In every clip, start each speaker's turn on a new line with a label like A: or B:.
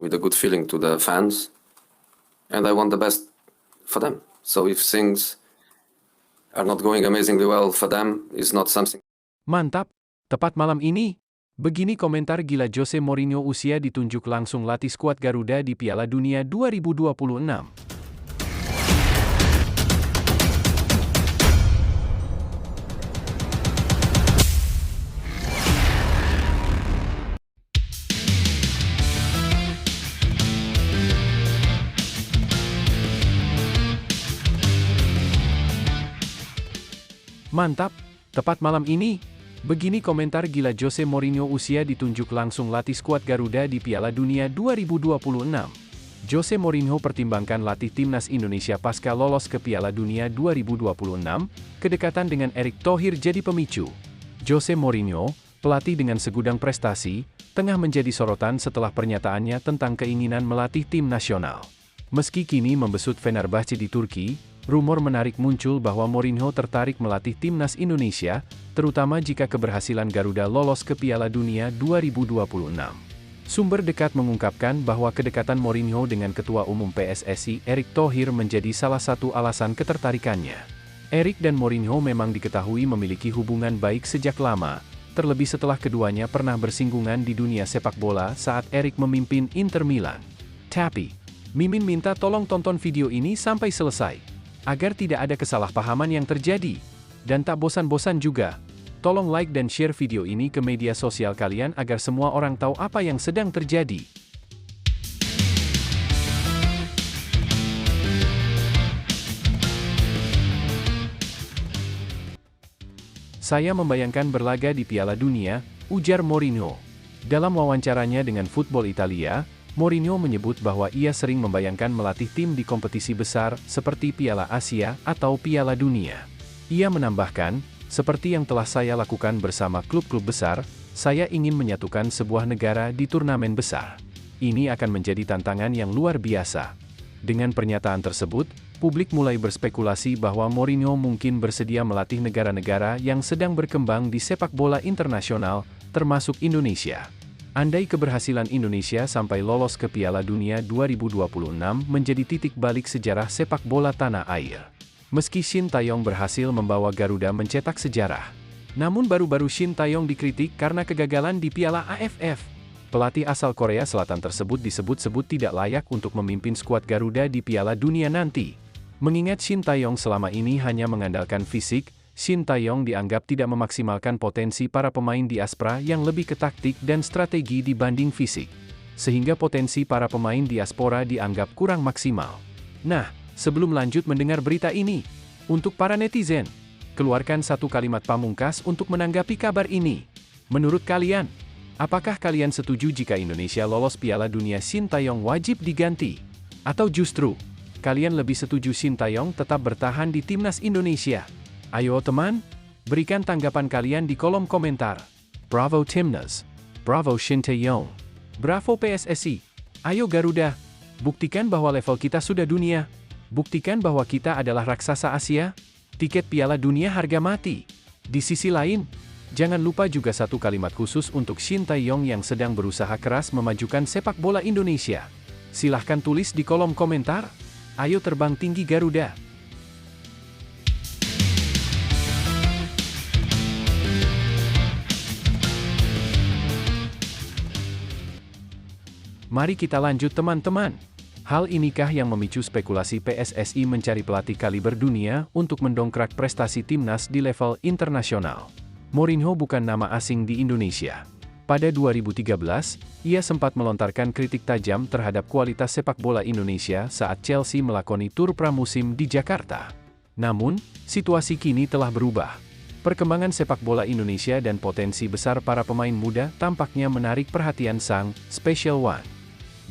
A: with a good feeling to the fans, and I want the best for them. So if things are not going amazingly well for them, it's not something.
B: Mantap, tepat malam ini. Begini komentar gila Jose Mourinho usia ditunjuk langsung latih skuad Garuda di Piala Dunia 2026. Mantap, tepat malam ini. Begini komentar gila Jose Mourinho usia ditunjuk langsung latih skuad Garuda di Piala Dunia 2026. Jose Mourinho pertimbangkan latih timnas Indonesia pasca lolos ke Piala Dunia 2026, kedekatan dengan Erick Thohir jadi pemicu. Jose Mourinho, pelatih dengan segudang prestasi, tengah menjadi sorotan setelah pernyataannya tentang keinginan melatih tim nasional. Meski kini membesut Fenerbahce di Turki, rumor menarik muncul bahwa Mourinho tertarik melatih timnas Indonesia, terutama jika keberhasilan Garuda lolos ke Piala Dunia 2026. Sumber dekat mengungkapkan bahwa kedekatan Mourinho dengan Ketua Umum PSSI Erick Thohir menjadi salah satu alasan ketertarikannya. Erick dan Mourinho memang diketahui memiliki hubungan baik sejak lama, terlebih setelah keduanya pernah bersinggungan di dunia sepak bola saat Erick memimpin Inter Milan. Tapi, Mimin minta tolong tonton video ini sampai selesai, agar tidak ada kesalahpahaman yang terjadi. Dan tak bosan-bosan juga, tolong like dan share video ini ke media sosial kalian agar semua orang tahu apa yang sedang terjadi. Saya membayangkan berlaga di Piala Dunia, ujar Mourinho. Dalam wawancaranya dengan Football Italia, Mourinho menyebut bahwa ia sering membayangkan melatih tim di kompetisi besar seperti Piala Asia atau Piala Dunia. Ia menambahkan, seperti yang telah saya lakukan bersama klub-klub besar, saya ingin menyatukan sebuah negara di turnamen besar. Ini akan menjadi tantangan yang luar biasa. Dengan pernyataan tersebut, publik mulai berspekulasi bahwa Mourinho mungkin bersedia melatih negara-negara yang sedang berkembang di sepak bola internasional, termasuk Indonesia. Andai keberhasilan Indonesia sampai lolos ke Piala Dunia 2026 menjadi titik balik sejarah sepak bola tanah air. Meski Shin Tae-yong berhasil membawa Garuda mencetak sejarah, namun baru-baru Shin Tae-yong dikritik karena kegagalan di Piala AFF. Pelatih asal Korea Selatan tersebut disebut-sebut tidak layak untuk memimpin skuad Garuda di Piala Dunia nanti. Mengingat Shin Tae-yong selama ini hanya mengandalkan fisik, Shin Tae-yong dianggap tidak memaksimalkan potensi para pemain diaspora yang lebih ke taktik dan strategi dibanding fisik. Sehingga potensi para pemain diaspora dianggap kurang maksimal. Nah, sebelum lanjut mendengar berita ini, untuk para netizen, keluarkan satu kalimat pamungkas untuk menanggapi kabar ini. Menurut kalian, apakah kalian setuju jika Indonesia lolos Piala Dunia Shin Tae-yong wajib diganti? Atau justru, kalian lebih setuju Shin Tae-yong tetap bertahan di timnas Indonesia? Ayo teman, berikan tanggapan kalian di kolom komentar. Bravo Timnas, bravo Shin Tae-yong, bravo PSSI, ayo Garuda, buktikan bahwa level kita sudah dunia, buktikan bahwa kita adalah raksasa Asia, tiket Piala Dunia harga mati. Di sisi lain, jangan lupa juga satu kalimat khusus untuk Shin Tae-yong yang sedang berusaha keras memajukan sepak bola Indonesia. Silahkan tulis di kolom komentar, ayo terbang tinggi Garuda. Mari kita lanjut teman-teman. Hal inikah yang memicu spekulasi PSSI mencari pelatih kaliber dunia untuk mendongkrak prestasi timnas di level internasional. Mourinho bukan nama asing di Indonesia. Pada 2013, ia sempat melontarkan kritik tajam terhadap kualitas sepak bola Indonesia saat Chelsea melakoni tur pramusim di Jakarta. Namun, situasi kini telah berubah. Perkembangan sepak bola Indonesia dan potensi besar para pemain muda tampaknya menarik perhatian sang Special One.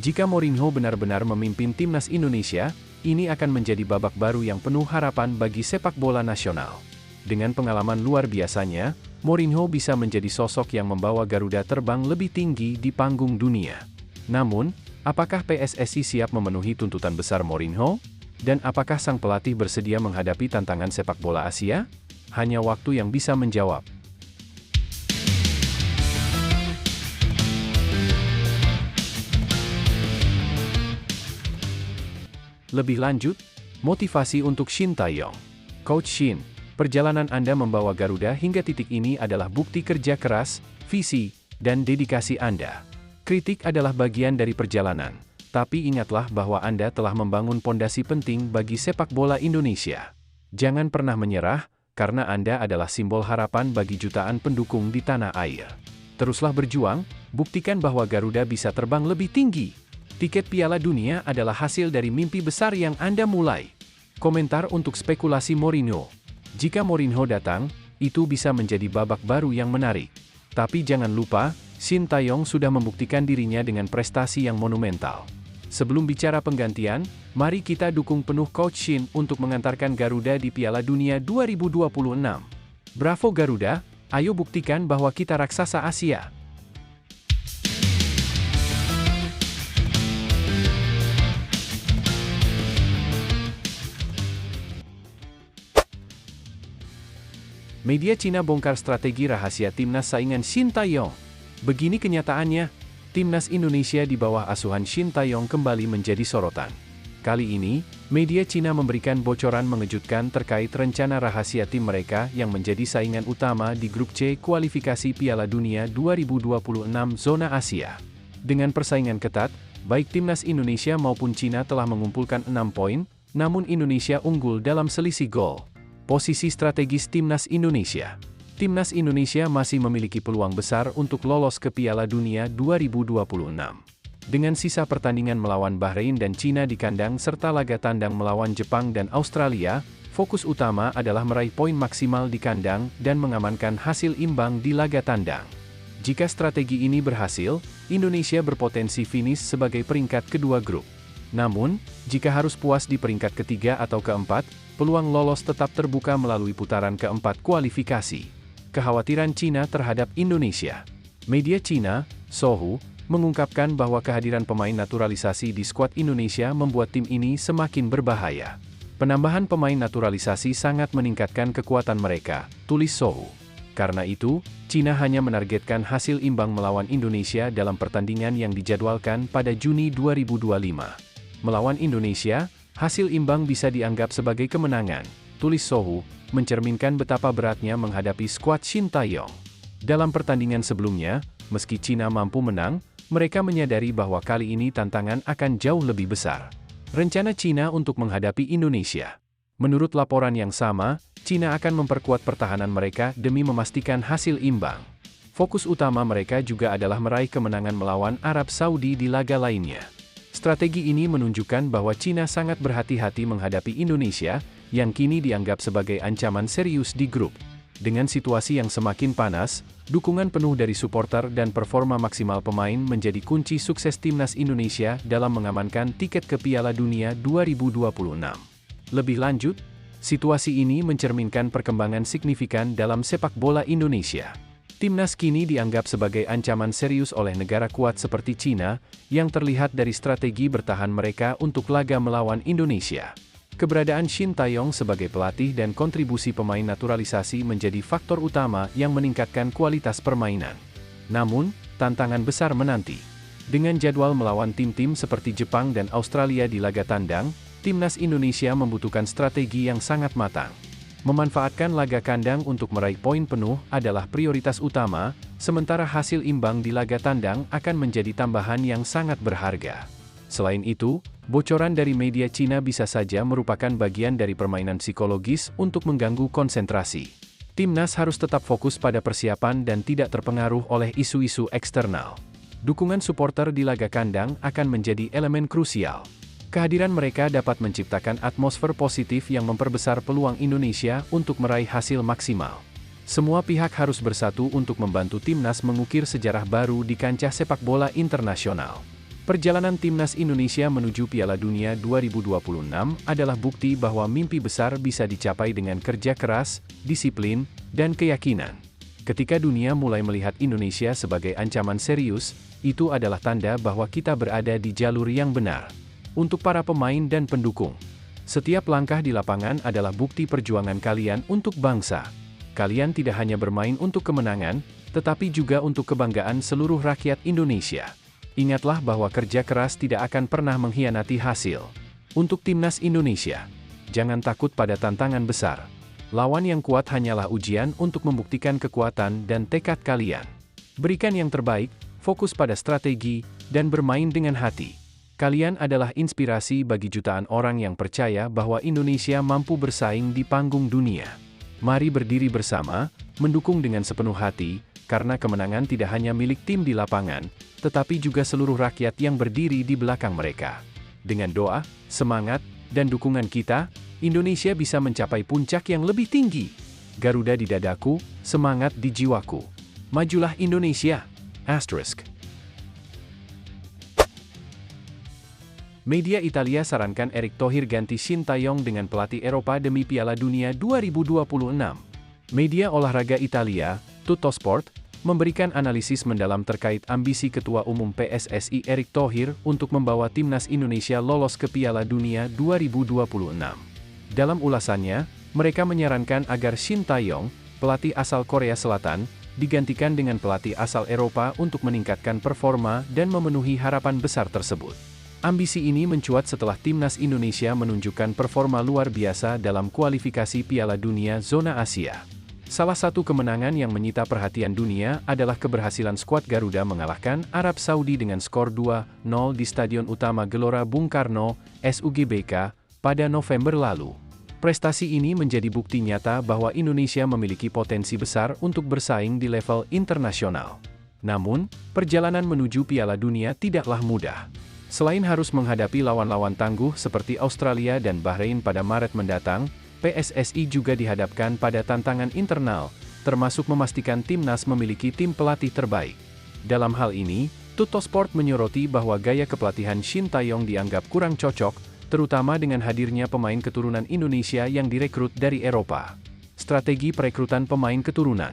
B: Jika Mourinho benar-benar memimpin timnas Indonesia, ini akan menjadi babak baru yang penuh harapan bagi sepak bola nasional. Dengan pengalaman luar biasanya, Mourinho bisa menjadi sosok yang membawa Garuda terbang lebih tinggi di panggung dunia. Namun, apakah PSSI siap memenuhi tuntutan besar Mourinho? Dan apakah sang pelatih bersedia menghadapi tantangan sepak bola Asia? Hanya waktu yang bisa menjawab. Lebih lanjut, motivasi untuk Shin Tae-yong. Coach Shin, perjalanan Anda membawa Garuda hingga titik ini adalah bukti kerja keras, visi, dan dedikasi Anda. Kritik adalah bagian dari perjalanan, tapi ingatlah bahwa Anda telah membangun pondasi penting bagi sepak bola Indonesia. Jangan pernah menyerah, karena Anda adalah simbol harapan bagi jutaan pendukung di tanah air. Teruslah berjuang, buktikan bahwa Garuda bisa terbang lebih tinggi. Tiket Piala Dunia adalah hasil dari mimpi besar yang Anda mulai. Komentar untuk spekulasi Mourinho. Jika Mourinho datang, itu bisa menjadi babak baru yang menarik. Tapi jangan lupa, Shin Tae-yong sudah membuktikan dirinya dengan prestasi yang monumental. Sebelum bicara penggantian, mari kita dukung penuh Coach Shin untuk mengantarkan Garuda di Piala Dunia 2026. Bravo Garuda, ayo buktikan bahwa kita raksasa Asia. Media Cina bongkar strategi rahasia timnas saingan Shin Tae-yong. Begini kenyataannya, timnas Indonesia di bawah asuhan Shin Tae-yong kembali menjadi sorotan. Kali ini, media Cina memberikan bocoran mengejutkan terkait rencana rahasia tim mereka yang menjadi saingan utama di grup C kualifikasi Piala Dunia 2026 zona Asia. Dengan persaingan ketat, baik timnas Indonesia maupun Cina telah mengumpulkan 6 poin, namun Indonesia unggul dalam selisih gol. Posisi strategis timnas Indonesia. Timnas Indonesia masih memiliki peluang besar untuk lolos ke Piala Dunia 2026. Dengan sisa pertandingan melawan Bahrain dan Cina di kandang serta laga tandang melawan Jepang dan Australia, fokus utama adalah meraih poin maksimal di kandang dan mengamankan hasil imbang di laga tandang. Jika strategi ini berhasil, Indonesia berpotensi finish sebagai peringkat kedua grup. Namun, jika harus puas di peringkat ketiga atau keempat, peluang lolos tetap terbuka melalui putaran keempat kualifikasi. Kekhawatiran Cina terhadap Indonesia. Media Cina, Sohu, mengungkapkan bahwa kehadiran pemain naturalisasi di skuad Indonesia membuat tim ini semakin berbahaya. Penambahan pemain naturalisasi sangat meningkatkan kekuatan mereka, tulis Sohu. Karena itu, Cina hanya menargetkan hasil imbang melawan Indonesia dalam pertandingan yang dijadwalkan pada Juni 2025. Melawan Indonesia, hasil imbang bisa dianggap sebagai kemenangan, tulis Sohu, mencerminkan betapa beratnya menghadapi skuad Shin Tae-yong. Dalam pertandingan sebelumnya, meski Cina mampu menang, mereka menyadari bahwa kali ini tantangan akan jauh lebih besar. Rencana Cina untuk menghadapi Indonesia. Menurut laporan yang sama, Cina akan memperkuat pertahanan mereka demi memastikan hasil imbang. Fokus utama mereka juga adalah meraih kemenangan melawan Arab Saudi di laga lainnya. Strategi ini menunjukkan bahwa Cina sangat berhati-hati menghadapi Indonesia, yang kini dianggap sebagai ancaman serius di grup. Dengan situasi yang semakin panas, dukungan penuh dari supporter dan performa maksimal pemain menjadi kunci sukses timnas Indonesia dalam mengamankan tiket ke Piala Dunia 2026. Lebih lanjut, situasi ini mencerminkan perkembangan signifikan dalam sepak bola Indonesia. Timnas kini dianggap sebagai ancaman serius oleh negara kuat seperti Cina, yang terlihat dari strategi bertahan mereka untuk laga melawan Indonesia. Keberadaan Shin Tae-yong sebagai pelatih dan kontribusi pemain naturalisasi menjadi faktor utama yang meningkatkan kualitas permainan. Namun, tantangan besar menanti. Dengan jadwal melawan tim-tim seperti Jepang dan Australia di laga tandang, timnas Indonesia membutuhkan strategi yang sangat matang. Memanfaatkan laga kandang untuk meraih poin penuh adalah prioritas utama, sementara hasil imbang di laga tandang akan menjadi tambahan yang sangat berharga. Selain itu, bocoran dari media Cina bisa saja merupakan bagian dari permainan psikologis untuk mengganggu konsentrasi. Timnas harus tetap fokus pada persiapan dan tidak terpengaruh oleh isu-isu eksternal. Dukungan supporter di laga kandang akan menjadi elemen krusial. Kehadiran mereka dapat menciptakan atmosfer positif yang memperbesar peluang Indonesia untuk meraih hasil maksimal. Semua pihak harus bersatu untuk membantu timnas mengukir sejarah baru di kancah sepak bola internasional. Perjalanan timnas Indonesia menuju Piala Dunia 2026 adalah bukti bahwa mimpi besar bisa dicapai dengan kerja keras, disiplin, dan keyakinan. Ketika dunia mulai melihat Indonesia sebagai ancaman serius, itu adalah tanda bahwa kita berada di jalur yang benar. Untuk para pemain dan pendukung, setiap langkah di lapangan adalah bukti perjuangan kalian untuk bangsa. Kalian tidak hanya bermain untuk kemenangan, tetapi juga untuk kebanggaan seluruh rakyat Indonesia. Ingatlah bahwa kerja keras tidak akan pernah mengkhianati hasil. Untuk timnas Indonesia, jangan takut pada tantangan besar. Lawan yang kuat hanyalah ujian untuk membuktikan kekuatan dan tekad kalian. Berikan yang terbaik, fokus pada strategi, dan bermain dengan hati. Kalian adalah inspirasi bagi jutaan orang yang percaya bahwa Indonesia mampu bersaing di panggung dunia. Mari berdiri bersama, mendukung dengan sepenuh hati, karena kemenangan tidak hanya milik tim di lapangan, tetapi juga seluruh rakyat yang berdiri di belakang mereka. Dengan doa, semangat, dan dukungan kita, Indonesia bisa mencapai puncak yang lebih tinggi. Garuda di dadaku, semangat di jiwaku. Majulah Indonesia! Asterisk. Media Italia sarankan Erick Thohir ganti Shin Tae-yong dengan pelatih Eropa demi Piala Dunia 2026. Media olahraga Italia, Tuttosport, memberikan analisis mendalam terkait ambisi Ketua Umum PSSI Erick Thohir untuk membawa timnas Indonesia lolos ke Piala Dunia 2026. Dalam ulasannya, mereka menyarankan agar Shin Tae-yong, pelatih asal Korea Selatan, digantikan dengan pelatih asal Eropa untuk meningkatkan performa dan memenuhi harapan besar tersebut. Ambisi ini mencuat setelah timnas Indonesia menunjukkan performa luar biasa dalam kualifikasi Piala Dunia Zona Asia. Salah satu kemenangan yang menyita perhatian dunia adalah keberhasilan skuad Garuda mengalahkan Arab Saudi dengan skor 2-0 di Stadion Utama Gelora Bung Karno, SUGBK, pada November lalu. Prestasi ini menjadi bukti nyata bahwa Indonesia memiliki potensi besar untuk bersaing di level internasional. Namun, perjalanan menuju Piala Dunia tidaklah mudah. Selain harus menghadapi lawan-lawan tangguh seperti Australia dan Bahrain pada Maret mendatang, PSSI juga dihadapkan pada tantangan internal, termasuk memastikan timnas memiliki tim pelatih terbaik. Dalam hal ini, Tuttosport menyoroti bahwa gaya kepelatihan Shin Tae-yong dianggap kurang cocok, terutama dengan hadirnya pemain keturunan Indonesia yang direkrut dari Eropa. Strategi perekrutan pemain keturunan.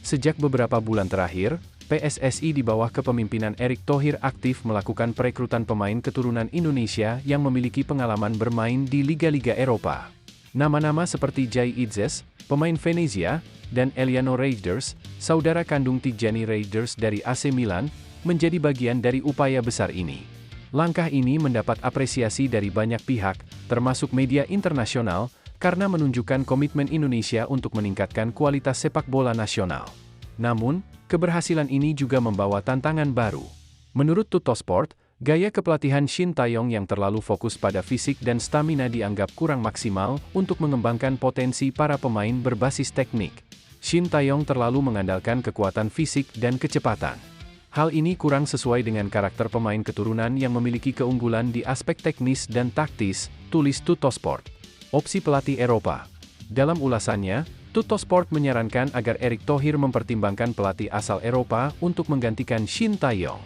B: Sejak beberapa bulan terakhir, PSSI di bawah kepemimpinan Erick Thohir aktif melakukan perekrutan pemain keturunan Indonesia yang memiliki pengalaman bermain di liga-liga Eropa. Nama-nama seperti Jai Idzes, pemain Venezia, dan Eliano Reijers, saudara kandung Tijjani Reijers dari AC Milan, menjadi bagian dari upaya besar ini. Langkah ini mendapat apresiasi dari banyak pihak, termasuk media internasional, karena menunjukkan komitmen Indonesia untuk meningkatkan kualitas sepak bola nasional. Namun, keberhasilan ini juga membawa tantangan baru. Menurut Tuttosport, gaya kepelatihan Shin Tae-yong yang terlalu fokus pada fisik dan stamina dianggap kurang maksimal untuk mengembangkan potensi para pemain berbasis teknik. Shin Tae-yong terlalu mengandalkan kekuatan fisik dan kecepatan. Hal ini kurang sesuai dengan karakter pemain keturunan yang memiliki keunggulan di aspek teknis dan taktis, tulis Tuttosport. Opsi pelatih Eropa. Dalam ulasannya, Tuttosport menyarankan agar Erick Thohir mempertimbangkan pelatih asal Eropa untuk menggantikan Shin Tae-yong.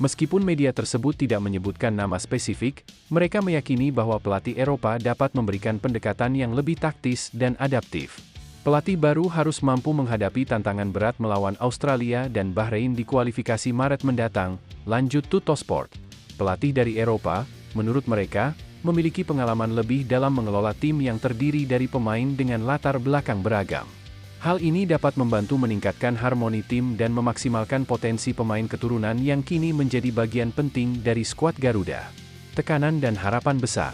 B: Meskipun media tersebut tidak menyebutkan nama spesifik, mereka meyakini bahwa pelatih Eropa dapat memberikan pendekatan yang lebih taktis dan adaptif. Pelatih baru harus mampu menghadapi tantangan berat melawan Australia dan Bahrain di kualifikasi Maret mendatang, lanjut Tuttosport. Pelatih dari Eropa, menurut mereka, memiliki pengalaman lebih dalam mengelola tim yang terdiri dari pemain dengan latar belakang beragam. Hal ini dapat membantu meningkatkan harmoni tim dan memaksimalkan potensi pemain keturunan yang kini menjadi bagian penting dari skuad Garuda. Tekanan dan harapan besar.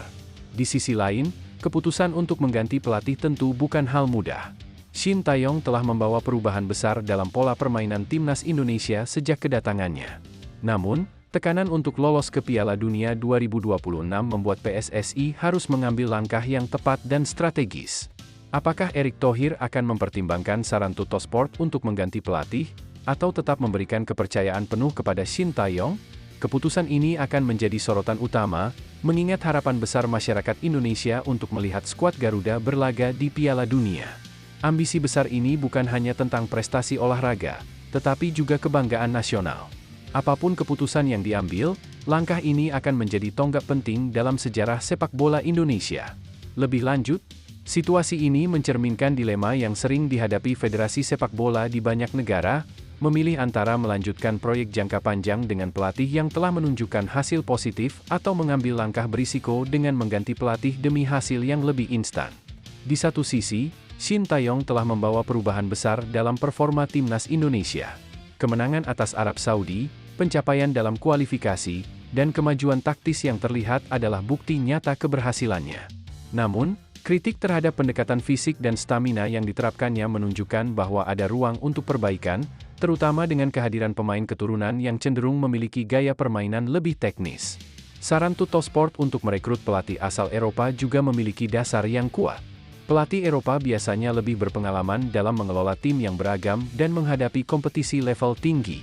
B: Di sisi lain, keputusan untuk mengganti pelatih tentu bukan hal mudah. Shin Tae-yong telah membawa perubahan besar dalam pola permainan timnas Indonesia sejak kedatangannya. Namun, tekanan untuk lolos ke Piala Dunia 2026 membuat PSSI harus mengambil langkah yang tepat dan strategis. Apakah Erick Thohir akan mempertimbangkan saran Tuttosport untuk mengganti pelatih, atau tetap memberikan kepercayaan penuh kepada Shin Tae-yong? Keputusan ini akan menjadi sorotan utama, mengingat harapan besar masyarakat Indonesia untuk melihat skuad Garuda berlaga di Piala Dunia. Ambisi besar ini bukan hanya tentang prestasi olahraga, tetapi juga kebanggaan nasional. Apapun keputusan yang diambil, langkah ini akan menjadi tonggak penting dalam sejarah sepak bola Indonesia. Lebih lanjut, situasi ini mencerminkan dilema yang sering dihadapi federasi sepak bola di banyak negara, memilih antara melanjutkan proyek jangka panjang dengan pelatih yang telah menunjukkan hasil positif atau mengambil langkah berisiko dengan mengganti pelatih demi hasil yang lebih instan. Di satu sisi, Shin Tae-yong telah membawa perubahan besar dalam performa timnas Indonesia. Kemenangan atas Arab Saudi, pencapaian dalam kualifikasi, dan kemajuan taktis yang terlihat adalah bukti nyata keberhasilannya. Namun, kritik terhadap pendekatan fisik dan stamina yang diterapkannya menunjukkan bahwa ada ruang untuk perbaikan, terutama dengan kehadiran pemain keturunan yang cenderung memiliki gaya permainan lebih teknis. Saran Tuttosport untuk merekrut pelatih asal Eropa juga memiliki dasar yang kuat. Pelatih Eropa biasanya lebih berpengalaman dalam mengelola tim yang beragam dan menghadapi kompetisi level tinggi.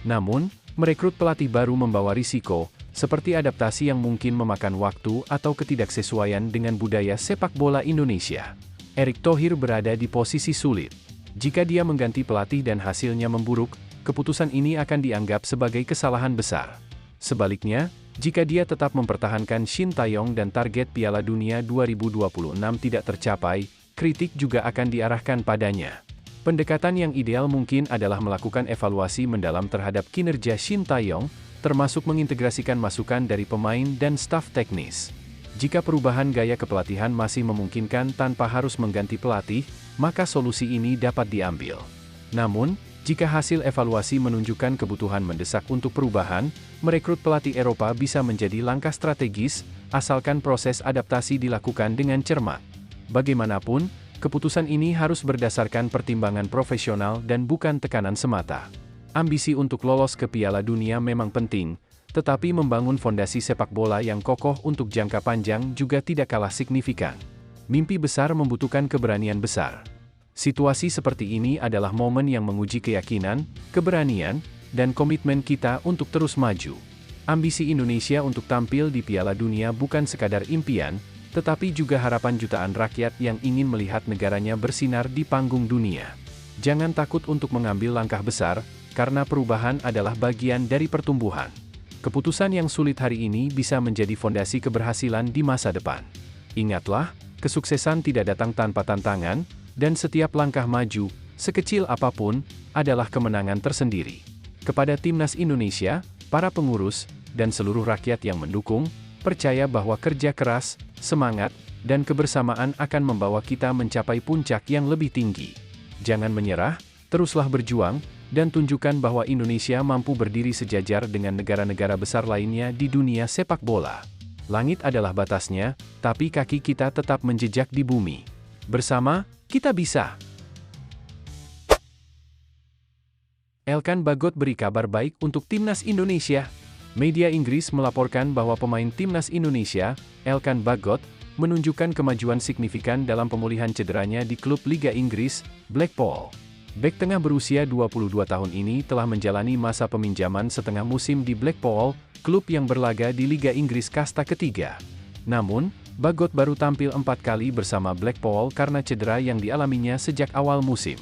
B: Namun, merekrut pelatih baru membawa risiko, seperti adaptasi yang mungkin memakan waktu atau ketidaksesuaian dengan budaya sepak bola Indonesia. Erick Thohir berada di posisi sulit. Jika dia mengganti pelatih dan hasilnya memburuk, keputusan ini akan dianggap sebagai kesalahan besar. Sebaliknya, jika dia tetap mempertahankan Shin Tae-yong dan target Piala Dunia 2026 tidak tercapai, kritik juga akan diarahkan padanya. Pendekatan yang ideal mungkin adalah melakukan evaluasi mendalam terhadap kinerja Shin Tae-yong, termasuk mengintegrasikan masukan dari pemain dan staf teknis. Jika perubahan gaya kepelatihan masih memungkinkan tanpa harus mengganti pelatih, maka solusi ini dapat diambil. Namun, jika hasil evaluasi menunjukkan kebutuhan mendesak untuk perubahan, merekrut pelatih Eropa bisa menjadi langkah strategis, asalkan proses adaptasi dilakukan dengan cermat. Bagaimanapun, keputusan ini harus berdasarkan pertimbangan profesional dan bukan tekanan semata. Ambisi untuk lolos ke Piala Dunia memang penting, tetapi membangun fondasi sepak bola yang kokoh untuk jangka panjang juga tidak kalah signifikan. Mimpi besar membutuhkan keberanian besar. Situasi seperti ini adalah momen yang menguji keyakinan, keberanian, dan komitmen kita untuk terus maju. Ambisi Indonesia untuk tampil di Piala Dunia bukan sekadar impian, tetapi juga harapan jutaan rakyat yang ingin melihat negaranya bersinar di panggung dunia. Jangan takut untuk mengambil langkah besar, karena perubahan adalah bagian dari pertumbuhan. Keputusan yang sulit hari ini bisa menjadi fondasi keberhasilan di masa depan. Ingatlah, kesuksesan tidak datang tanpa tantangan, dan setiap langkah maju, sekecil apapun, adalah kemenangan tersendiri. Kepada Timnas Indonesia, para pengurus, dan seluruh rakyat yang mendukung, percaya bahwa kerja keras, semangat, dan kebersamaan akan membawa kita mencapai puncak yang lebih tinggi. Jangan menyerah, teruslah berjuang, dan tunjukkan bahwa Indonesia mampu berdiri sejajar dengan negara-negara besar lainnya di dunia sepak bola. Langit adalah batasnya, tapi kaki kita tetap menjejak di bumi. Bersama, kita bisa! Elkan Bagot beri kabar baik untuk Timnas Indonesia. Media Inggris melaporkan bahwa pemain Timnas Indonesia, Elkan Bagot, menunjukkan kemajuan signifikan dalam pemulihan cederanya di klub Liga Inggris, Blackpool. Bek tengah berusia 22 tahun ini telah menjalani masa peminjaman setengah musim di Blackpool, klub yang berlaga di Liga Inggris kasta ketiga. Namun, Bagot baru tampil 4 kali bersama Blackpool karena cedera yang dialaminya sejak awal musim.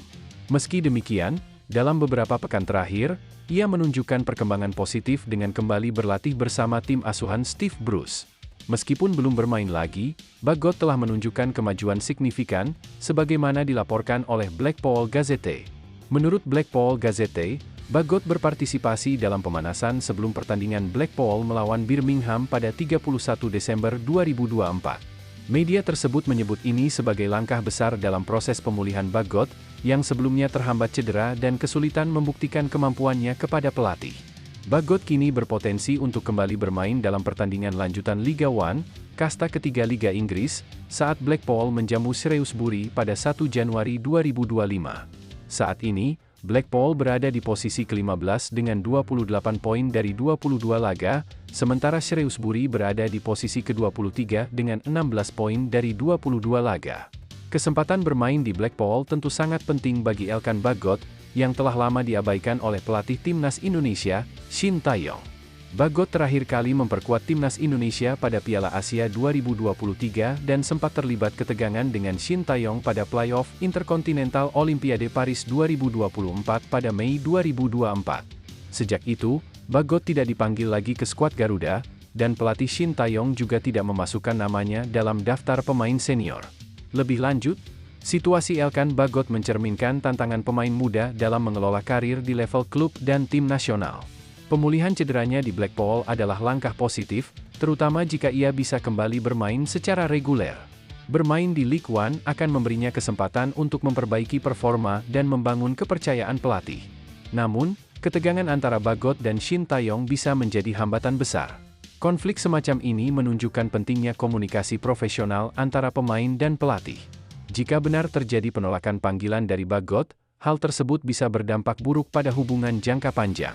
B: Meski demikian, dalam beberapa pekan terakhir, ia menunjukkan perkembangan positif dengan kembali berlatih bersama tim asuhan Steve Bruce. Meskipun belum bermain lagi, Bagot telah menunjukkan kemajuan signifikan, sebagaimana dilaporkan oleh Blackpool Gazette. Menurut Blackpool Gazette, Bagot berpartisipasi dalam pemanasan sebelum pertandingan Blackpool melawan Birmingham pada 31 Desember 2024. Media tersebut menyebut ini sebagai langkah besar dalam proses pemulihan Bagot, yang sebelumnya terhambat cedera dan kesulitan membuktikan kemampuannya kepada pelatih. Bagot kini berpotensi untuk kembali bermain dalam pertandingan lanjutan Liga One, kasta ketiga Liga Inggris, saat Blackpool menjamu Shrewsbury pada 1 Januari 2025. Saat ini, Blackpool berada di posisi ke-15 dengan 28 poin dari 22 laga, sementara Shrewsbury berada di posisi ke-23 dengan 16 poin dari 22 laga. Kesempatan bermain di Blackpool tentu sangat penting bagi Elkan Bagot, yang telah lama diabaikan oleh pelatih Timnas Indonesia, Shin Tae-yong. Bagot terakhir kali memperkuat Timnas Indonesia pada Piala Asia 2023 dan sempat terlibat ketegangan dengan Shin Tae-yong pada playoff Intercontinental Olimpiade Paris 2024 pada Mei 2024. Sejak itu, Bagot tidak dipanggil lagi ke skuad Garuda, dan pelatih Shin Tae-yong juga tidak memasukkan namanya dalam daftar pemain senior. Lebih lanjut, situasi Elkan Bagot mencerminkan tantangan pemain muda dalam mengelola karir di level klub dan tim nasional. Pemulihan cederanya di Blackpool adalah langkah positif, terutama jika ia bisa kembali bermain secara reguler. Bermain di League One akan memberinya kesempatan untuk memperbaiki performa dan membangun kepercayaan pelatih. Namun, ketegangan antara Bagot dan Shin Tae-yong bisa menjadi hambatan besar. Konflik semacam ini menunjukkan pentingnya komunikasi profesional antara pemain dan pelatih. Jika benar terjadi penolakan panggilan dari Bagot, hal tersebut bisa berdampak buruk pada hubungan jangka panjang.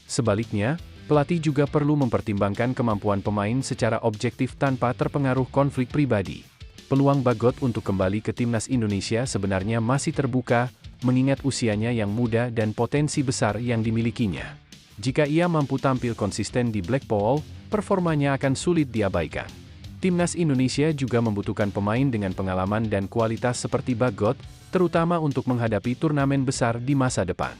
B: Sebaliknya, pelatih juga perlu mempertimbangkan kemampuan pemain secara objektif tanpa terpengaruh konflik pribadi. Peluang Bagot untuk kembali ke timnas Indonesia sebenarnya masih terbuka, mengingat usianya yang muda dan potensi besar yang dimilikinya. Jika ia mampu tampil konsisten di Blackpool, performanya akan sulit diabaikan. Timnas Indonesia juga membutuhkan pemain dengan pengalaman dan kualitas seperti Bagot, terutama untuk menghadapi turnamen besar di masa depan.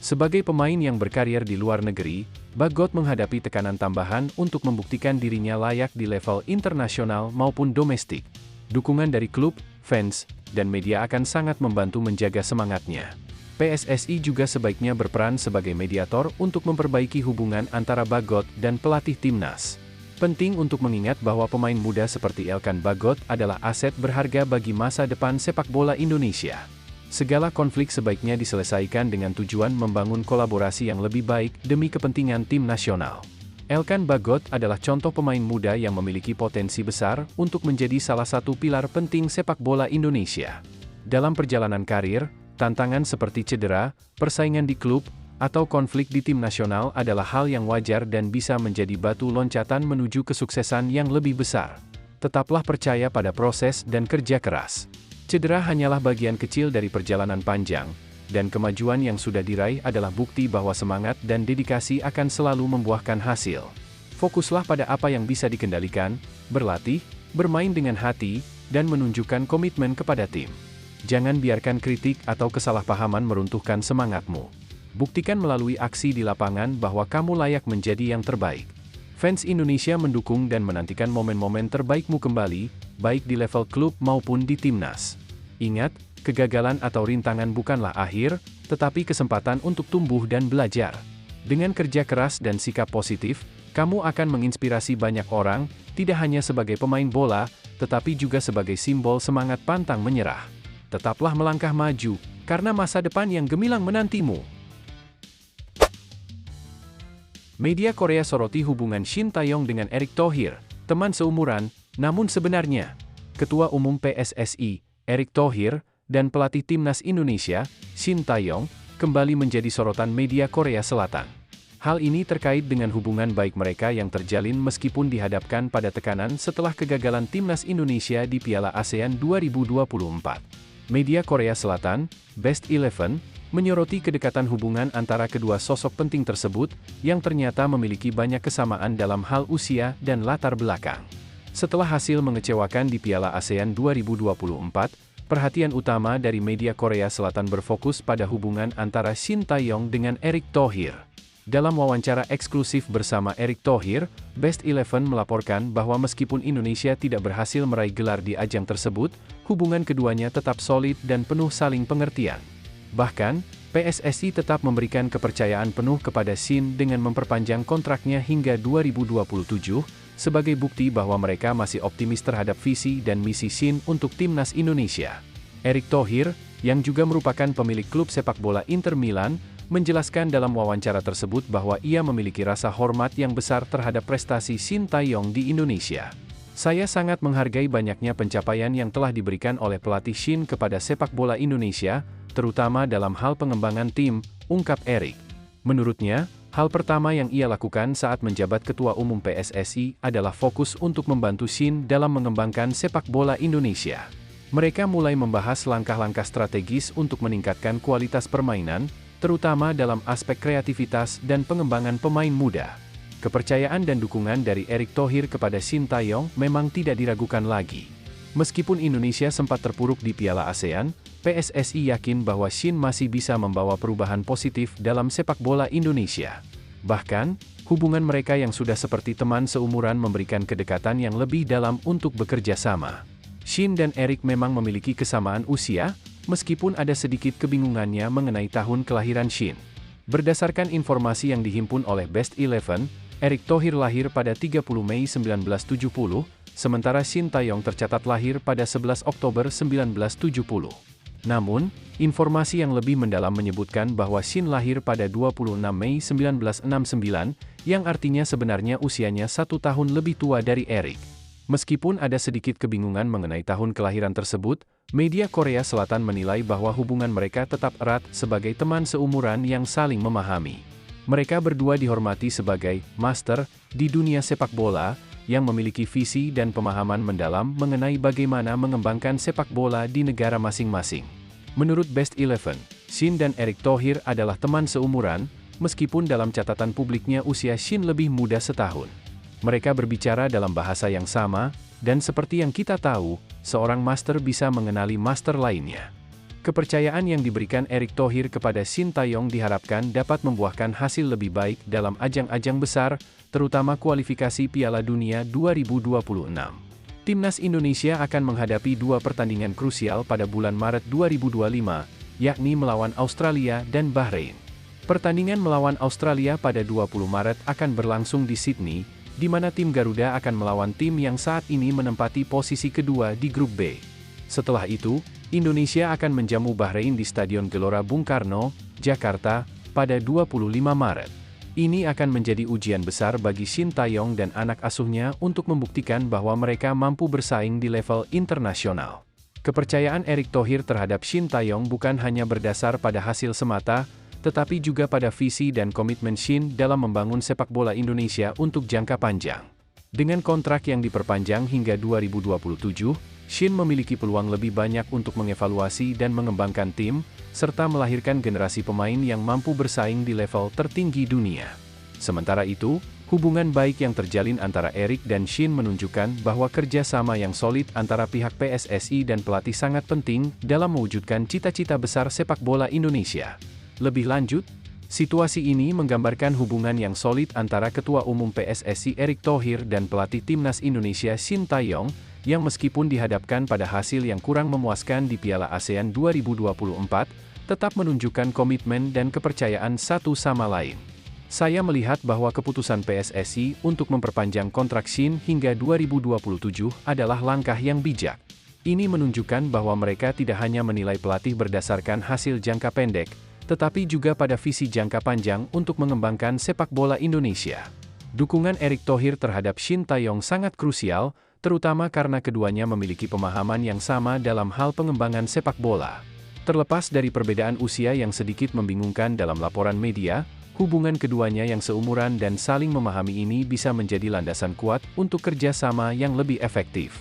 B: Sebagai pemain yang berkarir di luar negeri, Bagot menghadapi tekanan tambahan untuk membuktikan dirinya layak di level internasional maupun domestik. Dukungan dari klub, fans, dan media akan sangat membantu menjaga semangatnya. PSSI juga sebaiknya berperan sebagai mediator untuk memperbaiki hubungan antara Bagot dan pelatih timnas. Penting untuk mengingat bahwa pemain muda seperti Elkan Bagot adalah aset berharga bagi masa depan sepak bola Indonesia. Segala konflik sebaiknya diselesaikan dengan tujuan membangun kolaborasi yang lebih baik demi kepentingan tim nasional. Elkan Bagot adalah contoh pemain muda yang memiliki potensi besar untuk menjadi salah satu pilar penting sepak bola Indonesia. Dalam perjalanan karir, tantangan seperti cedera, persaingan di klub, atau konflik di tim nasional adalah hal yang wajar dan bisa menjadi batu loncatan menuju kesuksesan yang lebih besar. Tetaplah percaya pada proses dan kerja keras. Cedera hanyalah bagian kecil dari perjalanan panjang, dan kemajuan yang sudah diraih adalah bukti bahwa semangat dan dedikasi akan selalu membuahkan hasil. Fokuslah pada apa yang bisa dikendalikan, berlatih, bermain dengan hati, dan menunjukkan komitmen kepada tim. Jangan biarkan kritik atau kesalahpahaman meruntuhkan semangatmu. Buktikan melalui aksi di lapangan bahwa kamu layak menjadi yang terbaik. Fans Indonesia mendukung dan menantikan momen-momen terbaikmu kembali, baik di level klub maupun di timnas. Ingat, kegagalan atau rintangan bukanlah akhir, tetapi kesempatan untuk tumbuh dan belajar. Dengan kerja keras dan sikap positif, kamu akan menginspirasi banyak orang, tidak hanya sebagai pemain bola, tetapi juga sebagai simbol semangat pantang menyerah. Tetaplah melangkah maju, karena masa depan yang gemilang menantimu. Media Korea soroti hubungan Shin Tae-yong dengan Erick Thohir, teman seumuran, namun sebenarnya, Ketua Umum PSSI, Erick Thohir, dan pelatih timnas Indonesia, Shin Tae-yong, kembali menjadi sorotan media Korea Selatan. Hal ini terkait dengan hubungan baik mereka yang terjalin meskipun dihadapkan pada tekanan setelah kegagalan timnas Indonesia di Piala ASEAN 2024. Media Korea Selatan, Best 11, menyoroti kedekatan hubungan antara kedua sosok penting tersebut, yang ternyata memiliki banyak kesamaan dalam hal usia dan latar belakang. Setelah hasil mengecewakan di Piala ASEAN 2024, perhatian utama dari media Korea Selatan berfokus pada hubungan antara Shin Tae-yong dengan Erick Thohir. Dalam wawancara eksklusif bersama Erick Thohir, Best 11 melaporkan bahwa meskipun Indonesia tidak berhasil meraih gelar di ajang tersebut, hubungan keduanya tetap solid dan penuh saling pengertian. Bahkan, PSSI tetap memberikan kepercayaan penuh kepada Shin dengan memperpanjang kontraknya hingga 2027, sebagai bukti bahwa mereka masih optimis terhadap visi dan misi Shin untuk timnas Indonesia. Erick Thohir, yang juga merupakan pemilik klub sepak bola Inter Milan, menjelaskan dalam wawancara tersebut bahwa ia memiliki rasa hormat yang besar terhadap prestasi Shin Tae-yong di Indonesia. Saya sangat menghargai banyaknya pencapaian yang telah diberikan oleh pelatih Shin kepada sepak bola Indonesia, terutama dalam hal pengembangan tim, ungkap Erick. Menurutnya, hal pertama yang ia lakukan saat menjabat Ketua Umum PSSI adalah fokus untuk membantu Shin dalam mengembangkan sepak bola Indonesia. Mereka mulai membahas langkah-langkah strategis untuk meningkatkan kualitas permainan, terutama dalam aspek kreativitas dan pengembangan pemain muda. Kepercayaan dan dukungan dari Erick Thohir kepada Shin Tae-yong memang tidak diragukan lagi. Meskipun Indonesia sempat terpuruk di Piala ASEAN, PSSI yakin bahwa Shin masih bisa membawa perubahan positif dalam sepak bola Indonesia. Bahkan, hubungan mereka yang sudah seperti teman seumuran memberikan kedekatan yang lebih dalam untuk bekerja sama. Shin dan Erick memang memiliki kesamaan usia, meskipun ada sedikit kebingungannya mengenai tahun kelahiran Shin. Berdasarkan informasi yang dihimpun oleh Best 11, Erick Thohir lahir pada 30 Mei 1970, sementara Shin Tae-yong tercatat lahir pada 11 Oktober 1970. Namun, informasi yang lebih mendalam menyebutkan bahwa Shin lahir pada 26 Mei 1969, yang artinya sebenarnya usianya 1 tahun lebih tua dari Eric. Meskipun ada sedikit kebingungan mengenai tahun kelahiran tersebut, media Korea Selatan menilai bahwa hubungan mereka tetap erat sebagai teman seumuran yang saling memahami. Mereka berdua dihormati sebagai master di dunia sepak bola, yang memiliki visi dan pemahaman mendalam mengenai bagaimana mengembangkan sepak bola di negara masing-masing. Menurut Best Eleven, Shin dan Eric Thohir adalah teman seumuran, meskipun dalam catatan publiknya usia Shin lebih muda setahun. Mereka berbicara dalam bahasa yang sama, dan seperti yang kita tahu, seorang master bisa mengenali master lainnya. Kepercayaan yang diberikan Eric Thohir kepada Shin Tae-yong diharapkan dapat membuahkan hasil lebih baik dalam ajang-ajang besar, terutama kualifikasi Piala Dunia 2026. Timnas Indonesia akan menghadapi 2 pertandingan krusial pada bulan Maret 2025, yakni melawan Australia dan Bahrain. Pertandingan melawan Australia pada 20 Maret akan berlangsung di Sydney, di mana tim Garuda akan melawan tim yang saat ini menempati posisi kedua di grup B. Setelah itu, Indonesia akan menjamu Bahrain di Stadion Gelora Bung Karno, Jakarta, pada 25 Maret. Ini akan menjadi ujian besar bagi Shin Tae-yong dan anak asuhnya untuk membuktikan bahwa mereka mampu bersaing di level internasional. Kepercayaan Eric Thohir terhadap Shin Tae-yong bukan hanya berdasar pada hasil semata, tetapi juga pada visi dan komitmen Shin dalam membangun sepak bola Indonesia untuk jangka panjang. Dengan kontrak yang diperpanjang hingga 2027, Shin memiliki peluang lebih banyak untuk mengevaluasi dan mengembangkan tim, serta melahirkan generasi pemain yang mampu bersaing di level tertinggi dunia. Sementara itu, hubungan baik yang terjalin antara Eric dan Shin menunjukkan bahwa kerja sama yang solid antara pihak PSSI dan pelatih sangat penting dalam mewujudkan cita-cita besar sepak bola Indonesia. Lebih lanjut, situasi ini menggambarkan hubungan yang solid antara Ketua Umum PSSI Eric Thohir dan pelatih Timnas Indonesia Shin Tae-yong, yang meskipun dihadapkan pada hasil yang kurang memuaskan di Piala ASEAN 2024, tetap menunjukkan komitmen dan kepercayaan satu sama lain. Saya melihat bahwa keputusan PSSI untuk memperpanjang kontrak Shin hingga 2027 adalah langkah yang bijak. Ini menunjukkan bahwa mereka tidak hanya menilai pelatih berdasarkan hasil jangka pendek, tetapi juga pada visi jangka panjang untuk mengembangkan sepak bola Indonesia. Dukungan Eric Thohir terhadap Shin Tae-yong sangat krusial, terutama karena keduanya memiliki pemahaman yang sama dalam hal pengembangan sepak bola. Terlepas dari perbedaan usia yang sedikit membingungkan dalam laporan media, hubungan keduanya yang seumuran dan saling memahami ini bisa menjadi landasan kuat untuk kerja sama yang lebih efektif.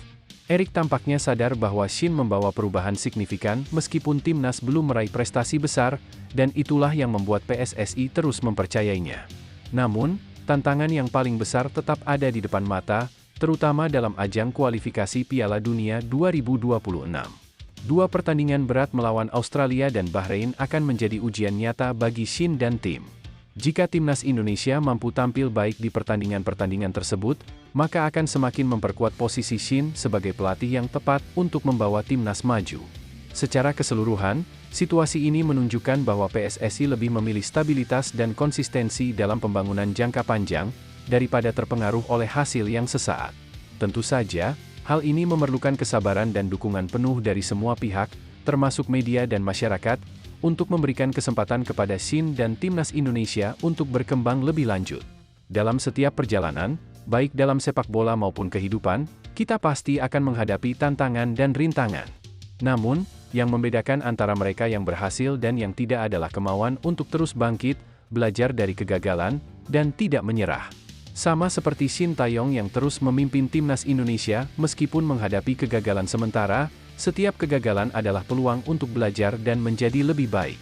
B: Eric tampaknya sadar bahwa Shin membawa perubahan signifikan meskipun timnas belum meraih prestasi besar, dan itulah yang membuat PSSI terus mempercayainya. Namun, tantangan yang paling besar tetap ada di depan mata, terutama dalam ajang kualifikasi Piala Dunia 2026. 2 pertandingan berat melawan Australia dan Bahrain akan menjadi ujian nyata bagi Shin dan tim. Jika timnas Indonesia mampu tampil baik di pertandingan-pertandingan tersebut, maka akan semakin memperkuat posisi Shin sebagai pelatih yang tepat untuk membawa timnas maju. Secara keseluruhan, situasi ini menunjukkan bahwa PSSI lebih memilih stabilitas dan konsistensi dalam pembangunan jangka panjang, daripada terpengaruh oleh hasil yang sesaat. Tentu saja, hal ini memerlukan kesabaran dan dukungan penuh dari semua pihak, termasuk media dan masyarakat, untuk memberikan kesempatan kepada Shin dan timnas Indonesia untuk berkembang lebih lanjut. Dalam setiap perjalanan, baik dalam sepak bola maupun kehidupan, kita pasti akan menghadapi tantangan dan rintangan. Namun, yang membedakan antara mereka yang berhasil dan yang tidak adalah kemauan untuk terus bangkit, belajar dari kegagalan, dan tidak menyerah. Sama seperti Shin Tae-yong yang terus memimpin timnas Indonesia meskipun menghadapi kegagalan sementara, setiap kegagalan adalah peluang untuk belajar dan menjadi lebih baik.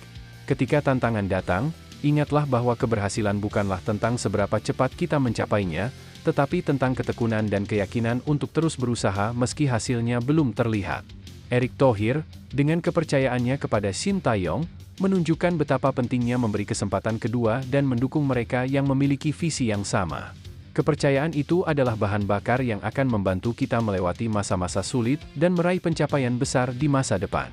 B: Ketika tantangan datang, ingatlah bahwa keberhasilan bukanlah tentang seberapa cepat kita mencapainya, tetapi tentang ketekunan dan keyakinan untuk terus berusaha meski hasilnya belum terlihat. Eric Thohir, dengan kepercayaannya kepada Shin Tae-yong, menunjukkan betapa pentingnya memberi kesempatan kedua dan mendukung mereka yang memiliki visi yang sama. Kepercayaan itu adalah bahan bakar yang akan membantu kita melewati masa-masa sulit dan meraih pencapaian besar di masa depan.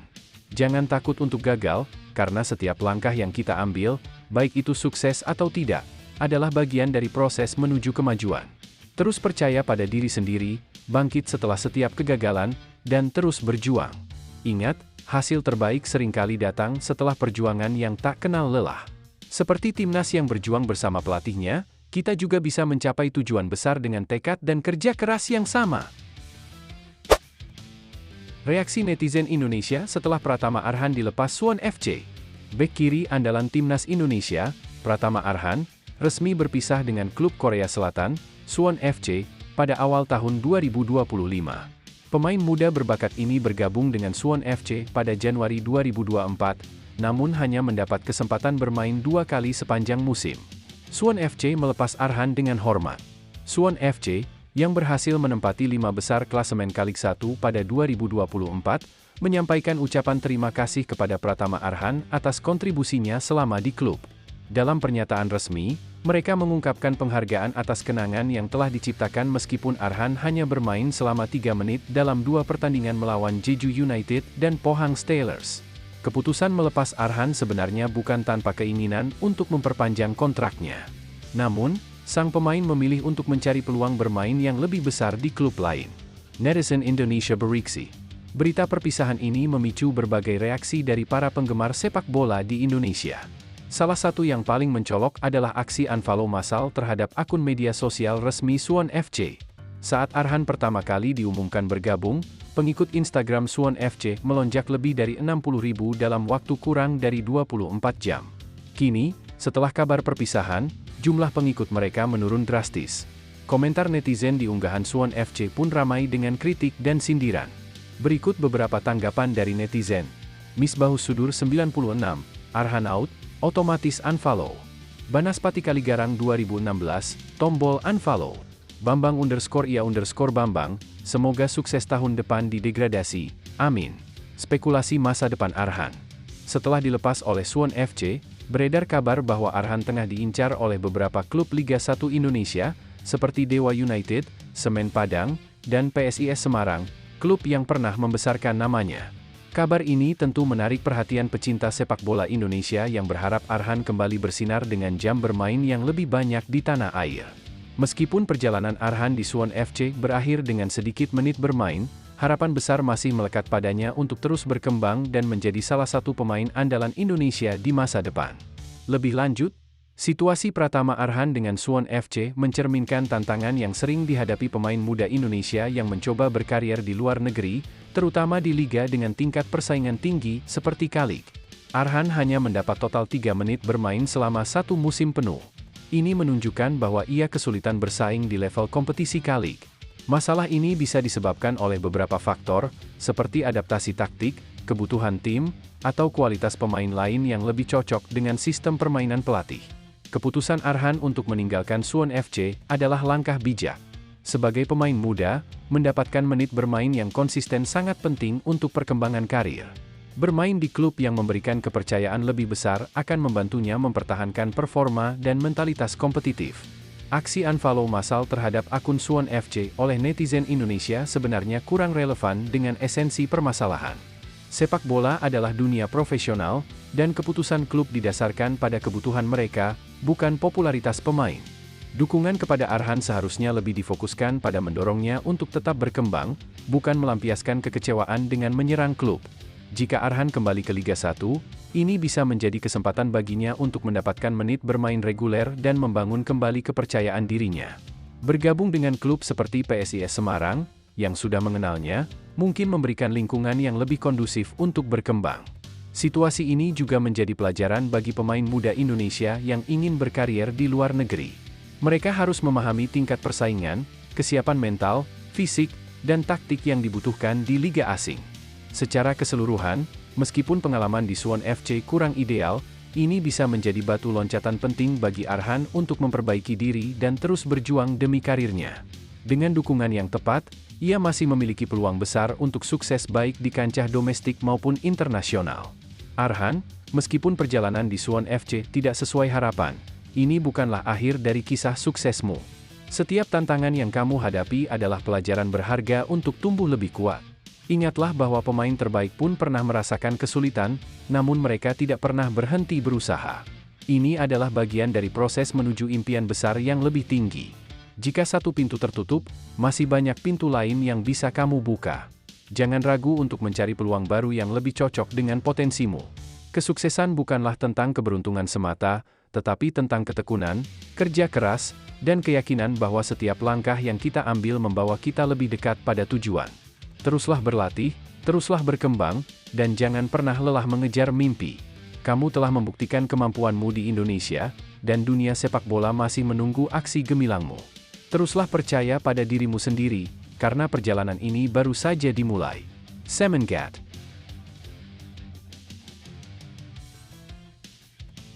B: Jangan takut untuk gagal, karena setiap langkah yang kita ambil, baik itu sukses atau tidak, adalah bagian dari proses menuju kemajuan. Terus percaya pada diri sendiri, bangkit setelah setiap kegagalan, dan terus berjuang. Ingat, hasil terbaik seringkali datang setelah perjuangan yang tak kenal lelah. Seperti timnas yang berjuang bersama pelatihnya, kita juga bisa mencapai tujuan besar dengan tekad dan kerja keras yang sama. Reaksi netizen Indonesia setelah Pratama Arhan dilepas Suwon FC. Bek kiri andalan timnas Indonesia, Pratama Arhan, resmi berpisah dengan klub Korea Selatan, Suwon FC, pada awal tahun 2025. Pemain muda berbakat ini bergabung dengan Suwon FC pada Januari 2024, namun hanya mendapat kesempatan bermain 2 kali sepanjang musim. Suwon FC melepas Arhan dengan hormat. Suwon FC, yang berhasil menempati 5 besar klasemen Kalik 1 pada 2024, menyampaikan ucapan terima kasih kepada Pratama Arhan atas kontribusinya selama di klub. Dalam pernyataan resmi, mereka mengungkapkan penghargaan atas kenangan yang telah diciptakan meskipun Arhan hanya bermain selama 3 menit dalam 2 pertandingan melawan Jeju United dan Pohang Steelers. Keputusan melepas Arhan sebenarnya bukan tanpa keinginan untuk memperpanjang kontraknya. Namun, sang pemain memilih untuk mencari peluang bermain yang lebih besar di klub lain. Netizen Indonesia bereaksi. Berita perpisahan ini memicu berbagai reaksi dari para penggemar sepak bola di Indonesia. Salah satu yang paling mencolok adalah aksi unfollow massal terhadap akun media sosial resmi Suwon FC. Saat Arhan pertama kali diumumkan bergabung, pengikut Instagram Suwon FC melonjak lebih dari 60.000 dalam waktu kurang dari 24 jam. Kini, setelah kabar perpisahan, jumlah pengikut mereka menurun drastis. Komentar netizen di unggahan Suwon FC pun ramai dengan kritik dan sindiran. Berikut beberapa tanggapan dari netizen. Misbahus Sudur 96, Arhan out, otomatis unfollow. Banaspati Kaligarang 2016, tombol unfollow. Bambang_ia_Bambang, semoga sukses tahun depan di degradasi, amin. Spekulasi masa depan Arhan. Setelah dilepas oleh Suwon FC, beredar kabar bahwa Arhan tengah diincar oleh beberapa klub Liga 1 Indonesia, seperti Dewa United, Semen Padang, dan PSIS Semarang, klub yang pernah membesarkan namanya. Kabar ini tentu menarik perhatian pecinta sepak bola Indonesia yang berharap Arhan kembali bersinar dengan jam bermain yang lebih banyak di tanah air. Meskipun perjalanan Arhan di Suwon FC berakhir dengan sedikit menit bermain, harapan besar masih melekat padanya untuk terus berkembang dan menjadi salah satu pemain andalan Indonesia di masa depan. Lebih lanjut, situasi Pratama Arhan dengan Suwon FC mencerminkan tantangan yang sering dihadapi pemain muda Indonesia yang mencoba berkarier di luar negeri, terutama di liga dengan tingkat persaingan tinggi seperti Kalik. Arhan hanya mendapat total 3 menit bermain selama 1 musim penuh. Ini menunjukkan bahwa ia kesulitan bersaing di level kompetisi Kalik. Masalah ini bisa disebabkan oleh beberapa faktor, seperti adaptasi taktik, kebutuhan tim, atau kualitas pemain lain yang lebih cocok dengan sistem permainan pelatih. Keputusan Arhan untuk meninggalkan Suwon FC adalah langkah bijak. Sebagai pemain muda, mendapatkan menit bermain yang konsisten sangat penting untuk perkembangan karir. Bermain di klub yang memberikan kepercayaan lebih besar akan membantunya mempertahankan performa dan mentalitas kompetitif. Aksi unfollow massal terhadap akun Suwon FC oleh netizen Indonesia sebenarnya kurang relevan dengan esensi permasalahan. Sepak bola adalah dunia profesional, dan keputusan klub didasarkan pada kebutuhan mereka, bukan popularitas pemain. Dukungan kepada Arhan seharusnya lebih difokuskan pada mendorongnya untuk tetap berkembang, bukan melampiaskan kekecewaan dengan menyerang klub. Jika Arhan kembali ke Liga 1, ini bisa menjadi kesempatan baginya untuk mendapatkan menit bermain reguler dan membangun kembali kepercayaan dirinya. Bergabung dengan klub seperti PSIS Semarang, yang sudah mengenalnya, mungkin memberikan lingkungan yang lebih kondusif untuk berkembang. Situasi ini juga menjadi pelajaran bagi pemain muda Indonesia yang ingin berkarier di luar negeri. Mereka harus memahami tingkat persaingan, kesiapan mental, fisik, dan taktik yang dibutuhkan di liga asing. Secara keseluruhan, meskipun pengalaman di Suwon FC kurang ideal, ini bisa menjadi batu loncatan penting bagi Arhan untuk memperbaiki diri dan terus berjuang demi karirnya. Dengan dukungan yang tepat, ia masih memiliki peluang besar untuk sukses baik di kancah domestik maupun internasional. Arhan, meskipun perjalanan di Suwon FC tidak sesuai harapan, ini bukanlah akhir dari kisah suksesmu. Setiap tantangan yang kamu hadapi adalah pelajaran berharga untuk tumbuh lebih kuat. Ingatlah bahwa pemain terbaik pun pernah merasakan kesulitan, namun mereka tidak pernah berhenti berusaha. Ini adalah bagian dari proses menuju impian besar yang lebih tinggi. Jika satu pintu tertutup, masih banyak pintu lain yang bisa kamu buka. Jangan ragu untuk mencari peluang baru yang lebih cocok dengan potensimu. Kesuksesan bukanlah tentang keberuntungan semata, tetapi tentang ketekunan, kerja keras, dan keyakinan bahwa setiap langkah yang kita ambil membawa kita lebih dekat pada tujuan. Teruslah berlatih, teruslah berkembang, dan jangan pernah lelah mengejar mimpi. Kamu telah membuktikan kemampuanmu di Indonesia, dan dunia sepak bola masih menunggu aksi gemilangmu. Teruslah percaya pada dirimu sendiri, karena perjalanan ini baru saja dimulai. Semengat.